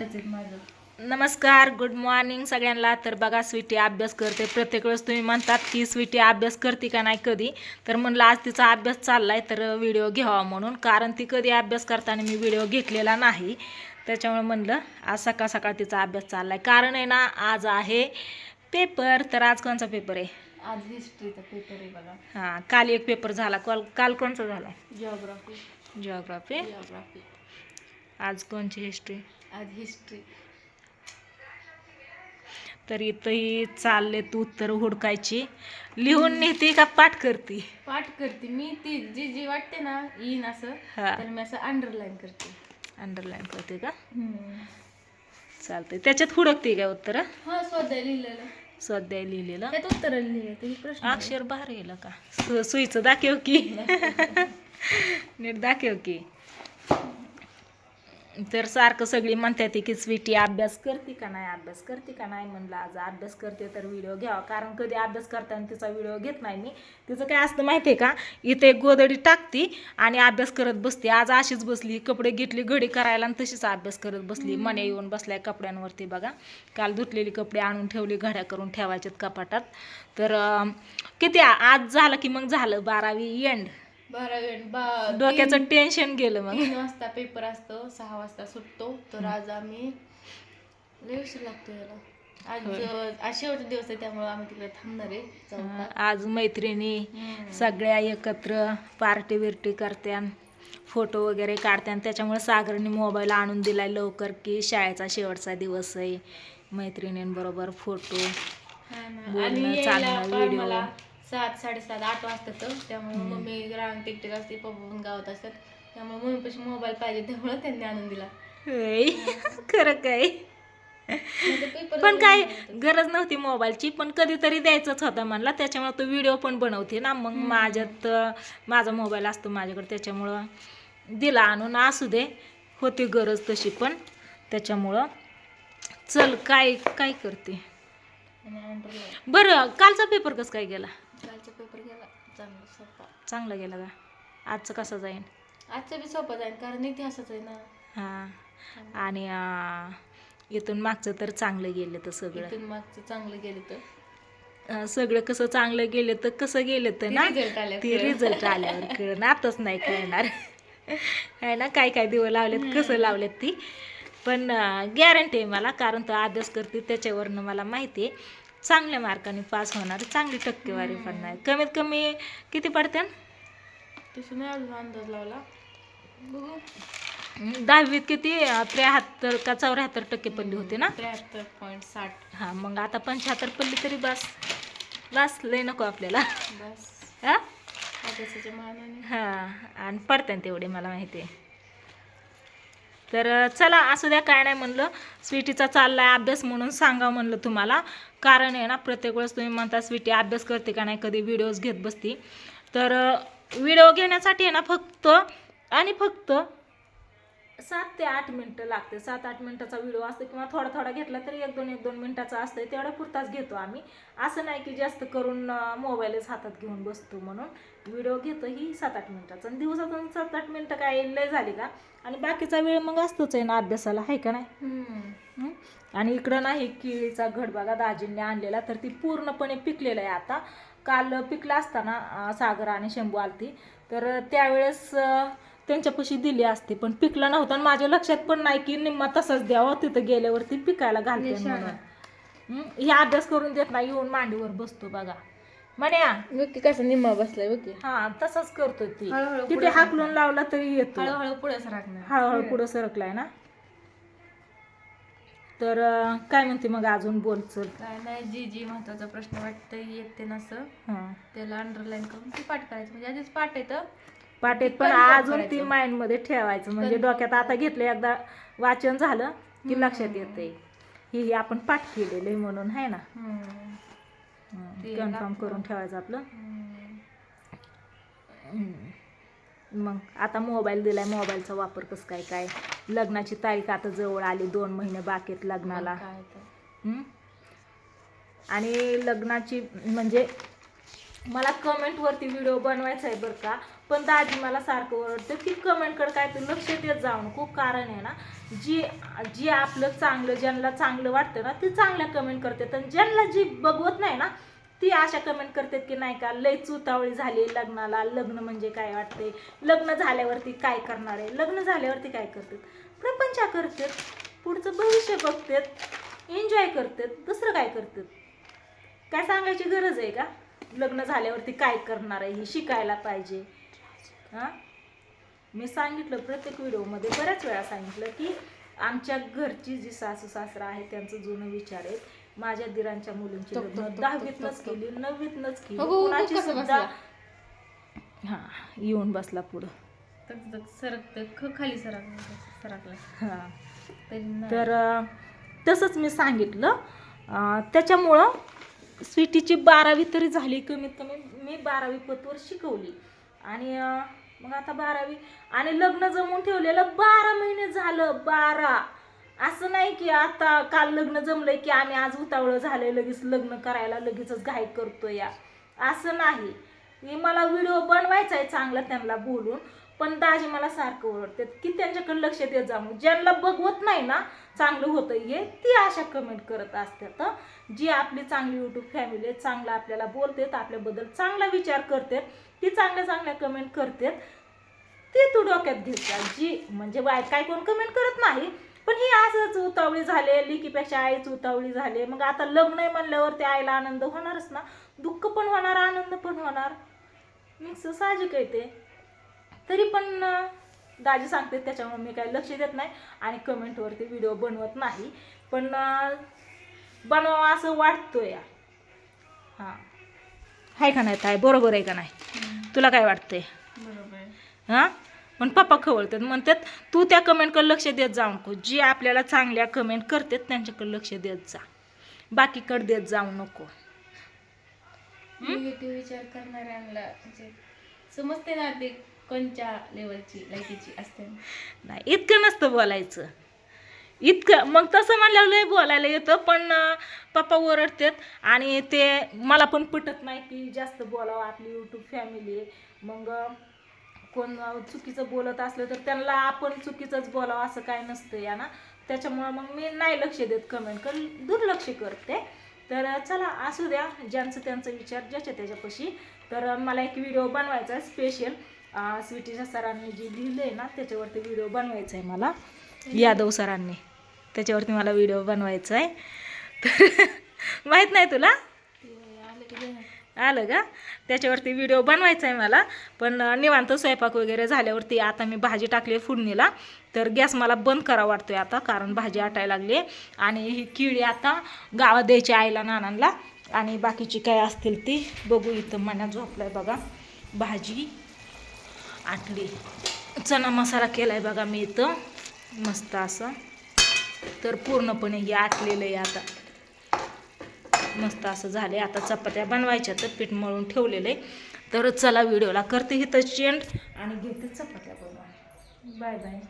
वाटतच आहे माझं. नमस्कार, गुड मॉर्निंग सगळ्यांना. तर बघा, स्वीटी अभ्यास करते. प्रत्येक वेळेस तुम्ही म्हणतात की स्वीटी अभ्यास करते का नाही कधी, तर म्हणलं आज तिचा अभ्यास चाललाय तर व्हिडिओ घ्यावा म्हणून, कारण ती कधी अभ्यास करताना मी व्हिडिओ घेतलेला नाही. त्याच्यामुळे म्हणलं आज सकाळ सकाळ तिचा अभ्यास चाललाय. कारण आहे ना, आज आहे पेपर. तर आज कोणचा पेपर आहे? आज हिस्ट्रीचा पेपर आहे बघा. हां, काल एक पेपर झाला. काल कोणचा झाला? जिओग्राफी. जिओग्राफी. आज कोणची? हिस्ट्री. आज हिस्ट्री. तर इथंही चालले तू उत्तर हुडकायची. लिहून नेते का पाठ करते? पाठ करते मी. ती जी जी वाटते ना येईन असं, हा. तर मी असं अंडरलाईन करते. अंडरलाईन करते का? चालतंय. त्याच्यात हुडकते का उत्तर? हा, स्वाध्याय लिहिलेलं. स्वाध्याय लिहिलेलं. त्यात उत्तर लिहिलं. ते प्रश्न अक्षर बाहेर गेलं का? सुईचं दाखव की. नीट दाखव की. तर सारखं सगळी म्हणतात की स्वीटी अभ्यास करते का नाही, अभ्यास करते का नाही. म्हणलं आज अभ्यास करते तर व्हिडिओ घ्यावा, कारण कधी अभ्यास करताना तिचा व्हिडिओ घेत नाही मी. तिचं काय असतं माहिती आहे का, इथे एक गोधडी टाकती आणि अभ्यास करत बसते. आज अशीच बसली, कपडे घेतली घडी करायला आणि तशीच अभ्यास करत बसली. मने येऊन बसलाय कपड्यांवरती बघा. काल धुतलेली कपडे आणून ठेवली, घड्या करून ठेवायच्यात कपाटात. तर किती आज झालं की मग झालं 12वी एंड. 12 डोक्याचं टेन्शन गेलं. मग 3 वाजता पेपर असतो, 6 वाजता सुटतो. तर आज आम्ही लय उशीर लागतो याला. आज शेवटचा दिवस आहे, त्यामुळे आम्ही तिकडे थांबणार आहे चौकात. आज मैत्रिणी सगळ्या एकत्र पार्टी बिर्टी करत्यान, फोटो वगैरे काढत्यान. त्याच्यामुळे सागरने मोबाईल आणून दिलाय लवकर की शाळेचा शेवटचा दिवस आहे, मैत्रिणींबरोबर फोटो बोलणं चालणं व्हिडिओ. 7, 7:30, 8 वाजतात. त्यामुळे मम्मी रांग टिकटिक असते, पप्पा पण गावात असतात. त्यामुळे मम्मीपाशी मोबाईल पाहिजे, त्यामुळे त्यांनी आणून दिला. खरं काय? पण काय गरज नव्हती मोबाईलची, पण कधीतरी द्यायचंच होता म्हणला. त्याच्यामुळे तो व्हिडिओ पण बनवते ना. मग माझ्यात माझा मोबाईल असतो माझ्याकडे, त्याच्यामुळं दिला आणून. असू दे, होती गरज तशी पण. त्याच्यामुळं चल काय काय करते. बरं, कालचा पेपर कसं काय गेला? कालचा पेपर गेला चांगला, सोपा. चांगला गेला का? आजचं कसं जाईन? आजचा बी सोपा जाईल, कारण इतिहासच आहे ना. हां. आणि इथून मागचं तर चांगलं गेलं तर सगळं. इथून मागचं चांगलं गेलं तर सगळं कसं चांगलं गेलं तर कसं गेलं तर ना, ते रिझल्ट आल्यावर कळण. आताच नाही कळणार आहे ना, काय काय दिवं लावलेत, कसं लावलेत ती. पण गॅरंटी आहे मला, कारण तो अभ्यास करते त्याच्यावरनं मला माहिती आहे चांगल्या मार्काने पास होणार, चांगली टक्केवारी पडणार. कमीत कमी किती पडते? तसं नाही अजून अंदाज लावला, बघू. 10वीत किती 73 का 74% पडली होती ना? 73.60. हां, मग आता 75 पडली तरी बस. बस लय नको आपल्याला. बस हां अभ्यासाच्या मानाने. हां, आणि पडते तेवढे मला माहिती आहे. तर चला असू द्या, काय नाही. म्हणलं स्वीटीचा चाललाय अभ्यास म्हणून सांगा म्हणलं तुम्हाला. कारण आहे ना, प्रत्येक वेळेस तुम्ही म्हणता स्वीटी अभ्यास करते का नाही, कधी व्हिडिओज घेत बसती. तर व्हिडिओ घेण्यासाठी आहे ना फक्त आणि फक्त 7 ते 8 मिनटं लागते. 7-8 मिनटाचा व्हिडिओ असतो, किंवा थोडा थोडा घेतला तरी 1-2 मिनटाचा असतं. तेवढ्या पुरताच घेतो आम्ही. असं नाही की जास्त करून मोबाईलच हातात घेऊन बसतो म्हणून. व्हिडिओ घेतो ही 7-8 मिनटाचा, आणि दिवसातून 7-8 मिनटं काय लय झाली का. आणि बाकीचा वेळ मग असतोच आहे ना अभ्यासाला, आहे का नाही. आणि इकडं नाही केळीचा घड बघा दाजींनी आणलेला, तर ती पूर्णपणे पिकलेला आहे आता. काल पिकला असताना सागर आणि शंभू आलती, तर त्यावेळेस त्यांच्यापाशी दिली असते, पण पिकला नव्हता. आणि माझ्या लक्षात पण नाही की निम्मा तसाच द्यावा, तिथं गेल्यावरती पिकायला घालते म्हणून. हे अभ्यास करून देत नाही, येऊन मांडीवर बसतो बघा. म्हण्या बघ कसं निम्मा बसलाय, बघ. हा, तसंच करतो ती. हळूहळू तिथे हाकलून लावला तरी येतो. हळूहळू पुढे सरकणार. हळूहळू पुढं सरकलाय ना. तर काय म्हणते मग अजून, बोल. चल. काय नाही, जी महत्वाचा प्रश्न वाटतं येते ना असं, त्याला अंडरलाईन करून ती पाठ करायचं. म्हणजे आधीच पाठ येतं पाटेत, पण अजून ती माइंड मध्ये ठेवायचं. म्हणजे डोक्यात आता घेतलं, एकदा वाचन झालं की लक्षात येते ही आपण पाठ केलेलं म्हणून, आहे ना. कन्फर्म करून ठेवायचं आपलं. मग आता मोबाईल दिलाय, मोबाईलचा वापर कसं काय काय. लग्नाची तारीख आता जवळ आली, 2 महिने बाकी आहेत लग्नाला. आणि लग्नाची म्हणजे मला कमेंटवरती व्हिडिओ बनवायचा आहे बरं का, पण दाजी मला सारखं ओरडते की कमेंटकडे काय तू लक्ष देत जाऊ नको. कारण आहे ना, जी जी आपलं चांगलं, ज्यांना चांगलं वाटतं ना ती चांगल्या कमेंट करतात, आणि ज्यांना जी बघवत नाही ना ती अशा कमेंट करतात की नाही का लय चुतावळी झाली लग्नाला, लग्न म्हणजे काय वाटते, लग्न झाल्यावरती काय करणार आहे, लग्न झाल्यावरती काय करतात, प्रपंच करतात, पुढचं भविष्य बघतात, एन्जॉय करतात, दुसरं काय करतात. काय सांगायची गरज आहे का लग्न झाल्यावरती काय करणार आहे, हे शिकायला पाहिजे. हां, मी सांगितलं प्रत्येक व्हिडिओमध्ये बऱ्याच वेळा सांगितलं की आमच्या घरची जी सासू सासरा आहे त्यांचं जुनं विचार आहे. माझ्या दिरांच्या मुलींची लग्न 10वीतनंच केली, 9वीतनंच केली, कुणाची सुद्धा. हा, येऊन बसला पुढं सरकत खाली सरकला. हा, तर तसंच मी सांगितलं. त्याच्यामुळं स्वीटीची 12वी तरी झाली, कमीत कमी मी 12वी पतवर शिकवली, आणि मग आता 12वी आणि लग्न जमवून ठेवलेलं 12 महिने झालं. 12, असं नाही की आता काल लग्न जमलंय की आम्ही आज उतावळं झालंय लगेच लग्न करायला, लगेचच घाई करतोय या, असं नाही. मी मला व्हिडिओ बनवायचा आहे चांगला त्यांना बोलून, पण दाजी मला सारखं ओरडतात की त्यांच्याकडे लक्ष देत जा. मग ज्यांना बघवत नाही ना चांगलं होतं हे, ती अशा कमेंट करत असतात. जी आपली चांगली यूट्यूब फॅमिली आहे, चांगलं आपल्याला बोलतात, आपल्याबद्दल चांगला विचार करतात, ती चांगल्या चांगल्या कमेंट करतात, ते तू डोक्यात घेत जा. जी म्हणजे काय कोण कमेंट करत नाही, पण ही असंच उतावळी झाले, लिकीपेक्षा आईच उतावळी झाले. मग आता लग्न आहे म्हणल्यावर ते आईला आनंद होणारच ना, दुःख पण होणार, आनंद पण होणार, मिक्स साहजिक आहे ते. तरी पण दाजी सांगते त्याच्यामुळे मी काही लक्ष देत नाही आणि कमेंटवरती व्हिडिओ बनवत नाही, पण बनवावं असं वाटतोय. हां, आहे का नाही ताई, बरोबर आहे का नाही, तुला काय वाटतंय? बरोबर. हां, पण पप्पा खवळतात, म्हणतात तू त्या कमेंटकडे लक्ष देत जाऊ नको, जी आपल्याला चांगल्या कमेंट करतात त्यांच्याकडे लक्ष देत जा, बाकीकडे देत जाऊ नको. निगेटिव्ह विचार करणाऱ्यांना म्हणजे समजते ना ते कोणत्या लेवलची लायकीची असते. नाही, इतकं नसतं बोलायचं, इतकं. मग तसं म्हणल्यावर लय बोलायला येतं, पण पप्पा ओरडतात आणि ते मला पण पटत नाही की जास्त बोलावं. आपली यूट्यूब फॅमिली आहे, मग कोण चुकीचं बोलत असलं तर त्यांना आपण चुकीचंच बोलावं असं काय नसतं या ना. त्याच्यामुळं मग मी नाही लक्ष देत, कमेंट दुर्लक्ष करते. तर चला असू द्या, ज्यांचं त्यांचा विचार ज्याच्या त्याच्यापाशी. तर मला एक व्हिडिओ बनवायचा आहे स्पेशल, स्वीटीच्या सरांनी जे लिहिलं आहे ना त्याच्यावरती व्हिडिओ बनवायचा आहे मला, यादव सरांनी, त्याच्यावरती मला व्हिडिओ बनवायचा आहे. तर माहीत नाही तुला, आलं का? त्याच्यावरती व्हिडिओ बनवायचा आहे मला, पण निवांत स्वयंपाक वगैरे झाल्यावरती. आता मी भाजी टाकली फोडणीला, तर गॅस मला बंद करावा वाटतोय आता, कारण भाजी आटायला लागली. आणि ही किळी आता गावात द्यायची आईला नानांना, आणि बाकीची काय असतील ती बघू. इथं मना झोपलाय बघा, भाजी आटली, चना मसाला केलाय बघा मी इथं मस्त असं. तर पूर्णपणे हे आटलेलं आहे आता, मस्त असं झाले. आता चपात्या बनवायच्या, तर पीठ मळून ठेवलेलं आहे. तर चला व्हिडिओला करते इथं चेंड आणि घेते चपात्या बनवा. Bye bye.